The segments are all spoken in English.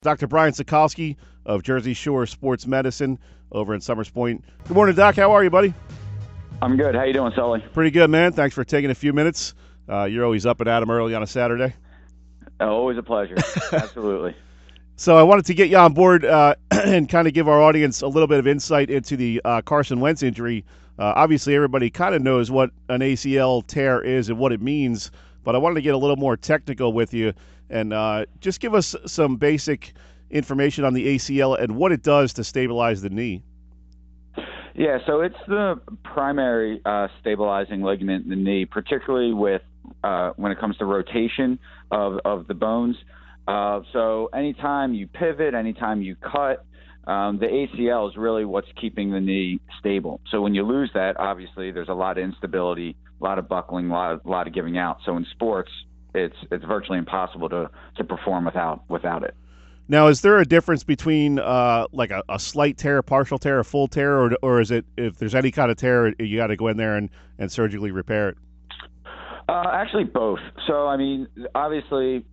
Dr. Brian Sokalsky of Jersey Shore Sports Medicine over in Summers Point. Good morning, Doc. How are you, buddy? I'm good. How you doing, Sully? Pretty good, man. Thanks for taking a few minutes. You're always up and at 'em early on a Saturday. Always a pleasure. Absolutely. So I wanted to get you on board and kind of give our audience a little bit of insight into the Carson Wentz injury. Obviously, everybody kind of knows what an ACL tear is and what it means, but I wanted to get a little more technical with you and just give us some basic information on the ACL and what it does to stabilize the knee. Yeah, so it's the primary stabilizing ligament in the knee, particularly with when it comes to rotation of the bones. So anytime you pivot, anytime you cut, the ACL is really what's keeping the knee stable. So when you lose that, obviously there's a lot of instability, a lot of buckling, a lot of giving out. So in sports, it's virtually impossible to perform without it. Now, is there a difference between like a slight tear, a partial tear, a full tear, or is it if there's any kind of tear, you got to go in there and surgically repair it? Actually, both. So, I mean, obviously,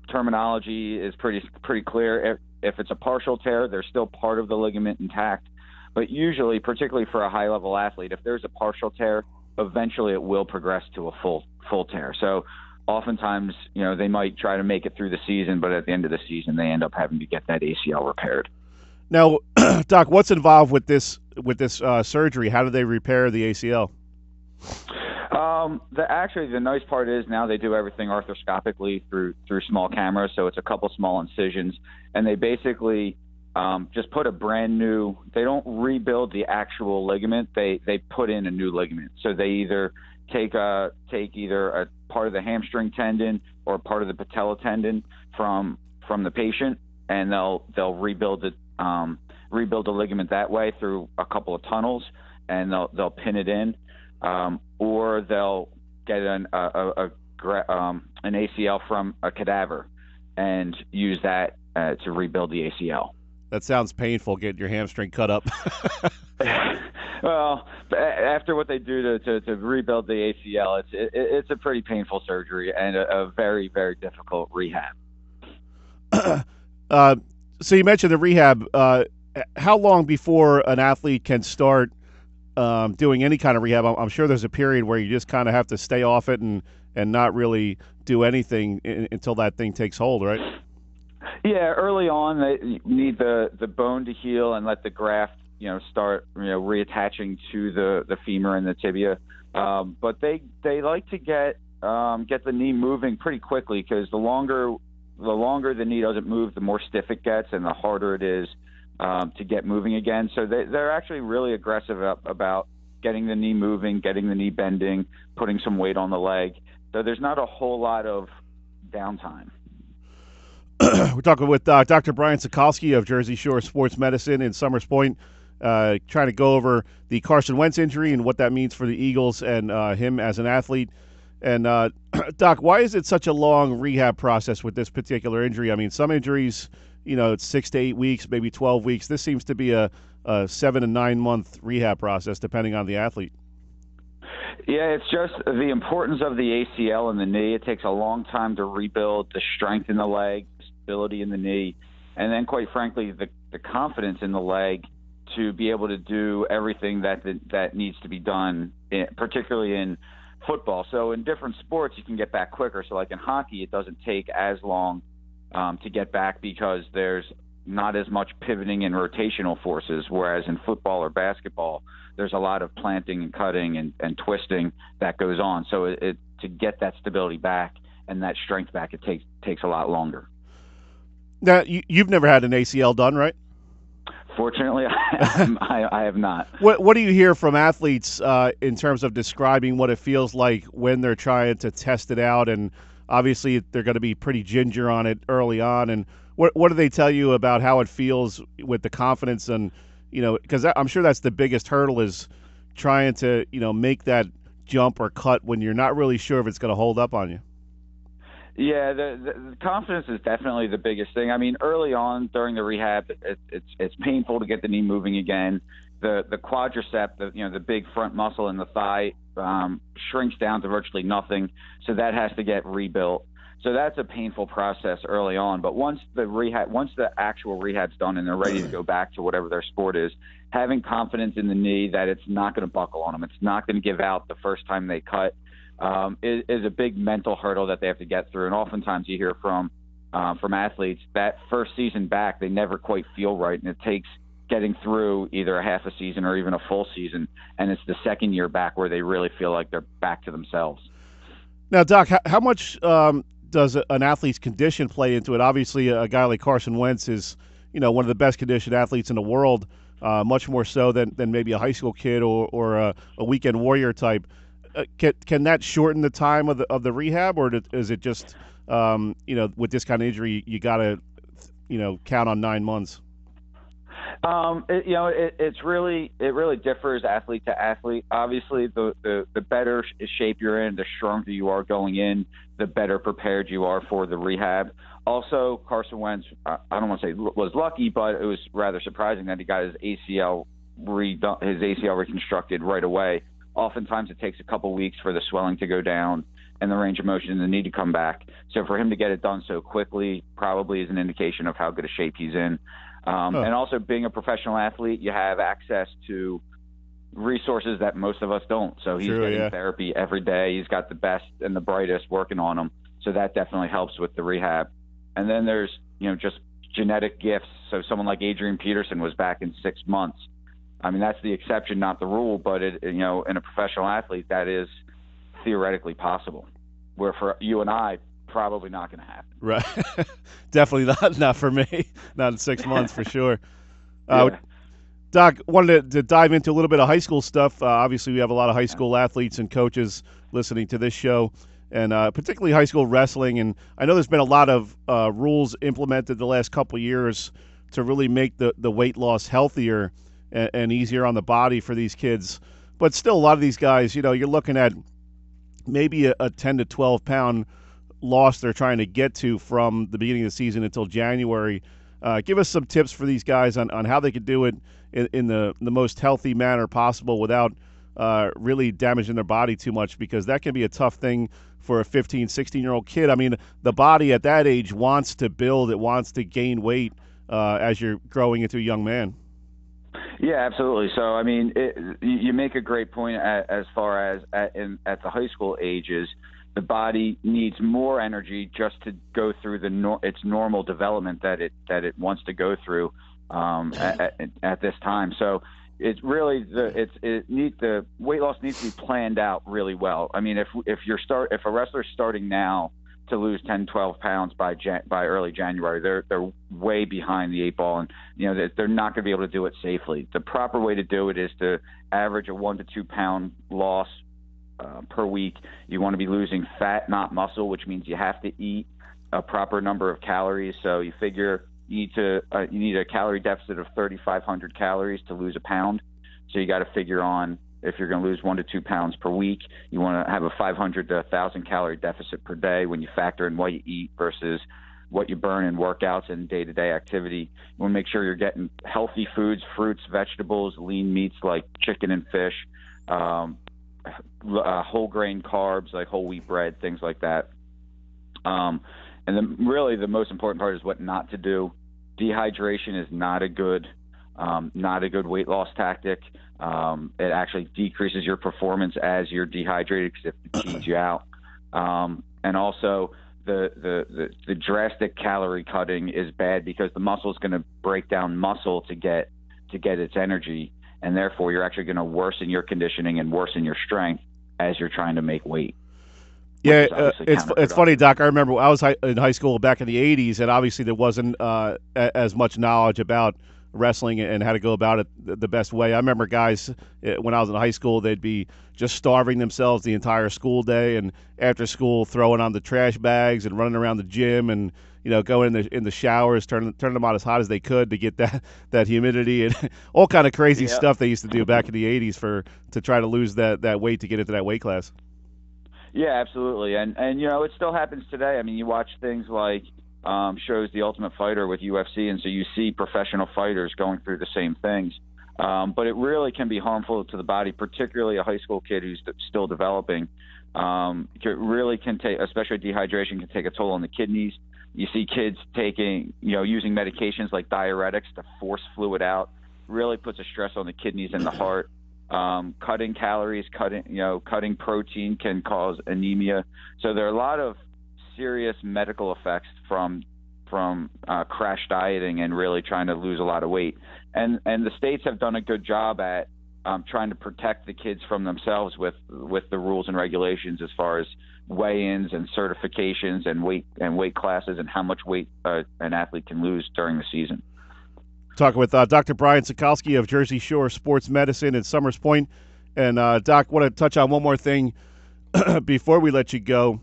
terminology is pretty clear. If it's a partial tear, there's still part of the ligament intact. But usually, particularly for a high-level athlete, if there's a partial tear, eventually it will progress to a full tear. So oftentimes, they might try to make it through the season, but at the end of the season, they end up having to get that ACL repaired. Now, Doc, what's involved with this surgery? How do they repair the ACL? The nice part is now they do everything arthroscopically through small cameras, so it's a couple small incisions, and they basically just put a brand new. They don't rebuild the actual ligament; they put in a new ligament. So they either take either a part of the hamstring tendon or part of the patella tendon from the patient, and they'll rebuild the ligament that way through a couple of tunnels, and they'll pin it in, or they'll get an ACL from a cadaver and use that to rebuild the ACL. That sounds painful, getting your hamstring cut up. Well, after what they do to rebuild the ACL, it's a pretty painful surgery and a very, very difficult rehab. So you mentioned the rehab. How long before an athlete can start doing any kind of rehab? I'm sure there's a period where you just kind of have to stay off it and not really do anything until that thing takes hold, right? Yeah, early on they need the bone to heal and let the graft start reattaching to the femur and the tibia. But they like to get the knee moving pretty quickly, because the longer the knee doesn't move, the more stiff it gets and the harder it is to get moving again. So they're actually really aggressive about getting the knee moving, getting the knee bending, putting some weight on the leg. So there's not a whole lot of downtime. We're talking with Dr. Brian Sokalsky of Jersey Shore Sports Medicine in Summers Point, trying to go over the Carson Wentz injury and what that means for the Eagles and him as an athlete. And, Doc, why is it such a long rehab process with this particular injury? I mean, some injuries, it's 6 to 8 weeks, maybe 12 weeks. This seems to be a 7 to 9 month rehab process, depending on the athlete. Yeah, it's just the importance of the ACL in the knee. It takes a long time to rebuild the strength in the leg, stability in the knee, and then, quite frankly, the confidence in the leg to be able to do everything that needs to be done, particularly in football. So in different sports, you can get back quicker. So like in hockey, it doesn't take as long to get back because there's not as much pivoting and rotational forces, whereas in football or basketball, there's a lot of planting and cutting and twisting that goes on. So to get that stability back and that strength back, it takes a lot longer. Now, you've never had an ACL done, right? Fortunately, I have not. What do you hear from athletes in terms of describing what it feels like when they're trying to test it out? And obviously, they're going to be pretty ginger on it early on. And what do they tell you about how it feels with the confidence? And, because I'm sure that's the biggest hurdle, is trying to, make that jump or cut when you're not really sure if it's going to hold up on you. Yeah, the confidence is definitely the biggest thing. I mean, early on during the rehab, it's painful to get the knee moving again. The quadricep, the big front muscle in the thigh, shrinks down to virtually nothing, so that has to get rebuilt. So that's a painful process early on. But once the actual rehab's done and they're ready to go back to whatever their sport is, having confidence in the knee that it's not going to buckle on them, it's not going to give out the first time they cut, is a big mental hurdle that they have to get through. And oftentimes you hear from athletes that first season back, they never quite feel right, and it takes getting through either a half a season or even a full season, and it's the second year back where they really feel like they're back to themselves. Now, Doc, how much does an athlete's condition play into it? Obviously, a guy like Carson Wentz is, one of the best conditioned athletes in the world, much more so than maybe a high school kid or a weekend warrior type. Can that shorten the time of the rehab, or is it just with this kind of injury you got to count on 9 months? It really differs athlete to athlete. Obviously, the better shape you're in, the stronger you are going in, the better prepared you are for the rehab. Also, Carson Wentz, I don't want to say was lucky, but it was rather surprising that he got his ACL reconstructed right away. Oftentimes, it takes a couple weeks for the swelling to go down and the range of motion in the knee to come back. So for him to get it done so quickly probably is an indication of how good a shape he's in. And also, being a professional athlete, you have access to resources that most of us don't. So he's getting therapy every day. He's got the best and the brightest working on him. So that definitely helps with the rehab. And then there's, just genetic gifts. So someone like Adrian Peterson was back in 6 months. I mean, that's the exception, not the rule. But, in a professional athlete, that is theoretically possible. Where for you and I, probably not going to happen. Right. Definitely not for me. Not in 6 months for sure. Doc, wanted to dive into a little bit of high school stuff. Obviously, we have a lot of high school athletes and coaches listening to this show, and particularly high school wrestling. And I know there's been a lot of rules implemented the last couple of years to really make the weight loss healthier and easier on the body for these kids. But still, a lot of these guys, you're looking at maybe a 10 to 12 pound loss they're trying to get to from the beginning of the season until January. Give us some tips for these guys on how they could do it in the most healthy manner possible without really damaging their body too much, because that can be a tough thing for a 15, 16-year-old kid. I mean, the body at that age wants to build. It wants to gain weight as you're growing into a young man. Yeah, absolutely. So, I mean, you make a great point as far as at the high school ages. The body needs more energy just to go through its normal development that it wants to go through at this time. So it's really the weight loss needs to be planned out really well. I mean, if a wrestler's starting now to lose 10, 12 pounds by early January, they're way behind the 8 ball, and they're not going to be able to do it safely. The proper way to do it is to average a 1 to 2 pound loss per week. You want to be losing fat, not muscle, which means you have to eat a proper number of calories. So you figure you need a calorie deficit of 3,500 calories to lose a pound. So you got to figure on, if you're going to lose 1 to 2 pounds per week, you want to have a 500 to 1,000 calorie deficit per day when you factor in what you eat versus what you burn in workouts and day-to-day activity. You want to make sure you're getting healthy foods, fruits, vegetables, lean meats like chicken and fish, whole grain carbs like whole wheat bread, things like that. And then really the most important part is what not to do. Dehydration is not a good weight loss tactic. It actually decreases your performance as you're dehydrated because it fatigues you out. And also the drastic calorie cutting is bad because the muscle is going to break down muscle to get its energy. And therefore, you're actually going to worsen your conditioning and worsen your strength as you're trying to make weight. Yeah, it's funny, Doc. I remember I was in high school back in the 80s, and obviously there wasn't as much knowledge about wrestling and how to go about it the best way. I remember guys, when I was in high school, they'd be just starving themselves the entire school day, and after school throwing on the trash bags and running around the gym and going in the showers, turning them on as hot as they could to get that humidity and all kind of crazy stuff they used to do back in the 80s to try to lose that weight to get into that weight class. Yeah, absolutely. And it still happens today. I mean, you watch things like shows The Ultimate Fighter with UFC, and so you see professional fighters going through the same things. But it really can be harmful to the body, particularly a high school kid who's still developing. really can take, especially dehydration, can take a toll on the kidneys. You see kids taking, using medications like diuretics to force fluid out, really puts a stress on the kidneys and the heart. Cutting calories, cutting protein can cause anemia. So there are a lot of serious medical effects from crash dieting and really trying to lose a lot of weight. And the states have done a good job at trying to protect the kids from themselves with the rules and regulations as far as weigh-ins and certifications and weight classes and how much weight an athlete can lose during the season. Talking with Dr. Brian Sokalsky of Jersey Shore Sports Medicine in Summers Point. And, Doc, want to touch on one more thing before we let you go.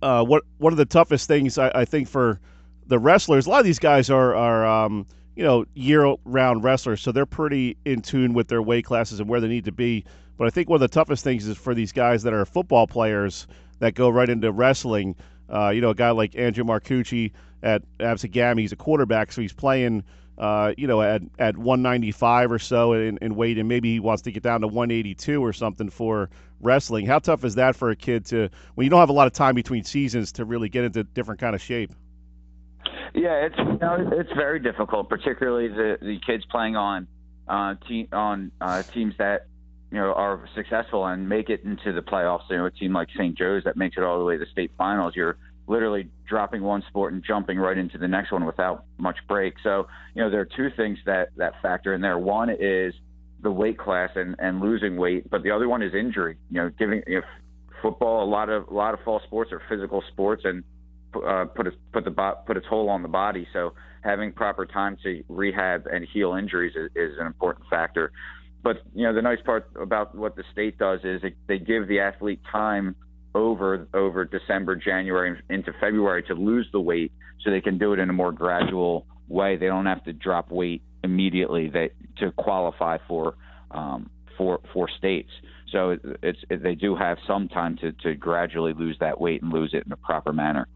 One of the toughest things, I think, for the wrestlers, a lot of these guys are year-round wrestlers, so they're pretty in tune with their weight classes and where they need to be. But I think one of the toughest things is for these guys that are football players that go right into wrestling. A guy like Andrew Marcucci at Absegami, he's a quarterback, so he's playing – at 195 or so in weight, and maybe he wants to get down to 182 or something for wrestling. How tough is that for a kid to, when you don't have a lot of time between seasons, to really get into different kind of shape? Yeah, it's very difficult, particularly the kids playing on teams that are successful and make it into the playoffs. A team like St. Joe's that makes it all the way to the state finals. You're literally dropping one sport and jumping right into the next one without much break. So, there are two things that factor in there. One is the weight class and losing weight, but the other one is injury. Football, a lot of fall sports are physical sports and put a toll on the body. So having proper time to rehab and heal injuries is an important factor. But, the nice part about what the state does is they give the athlete time over December, January, into February to lose the weight, so they can do it in a more gradual way. They don't have to drop weight immediately to qualify for states. So they do have some time to gradually lose that weight and lose it in a proper manner.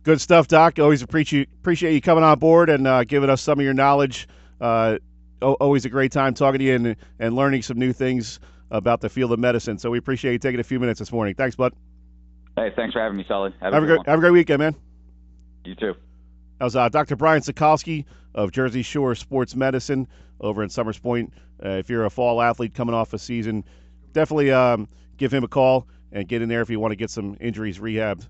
Good stuff, Doc. Always appreciate you coming on board and giving us some of your knowledge. Always a great time talking to you and learning some new things about the field of medicine. So we appreciate you taking a few minutes this morning. Thanks, bud. Hey, thanks for having me, Sully. Have a great weekend, man. You too. That was Dr. Brian Sokalsky of Jersey Shore Sports Medicine over in Summers Point. If you're a fall athlete coming off a season, definitely give him a call and get in there if you want to get some injuries rehabbed.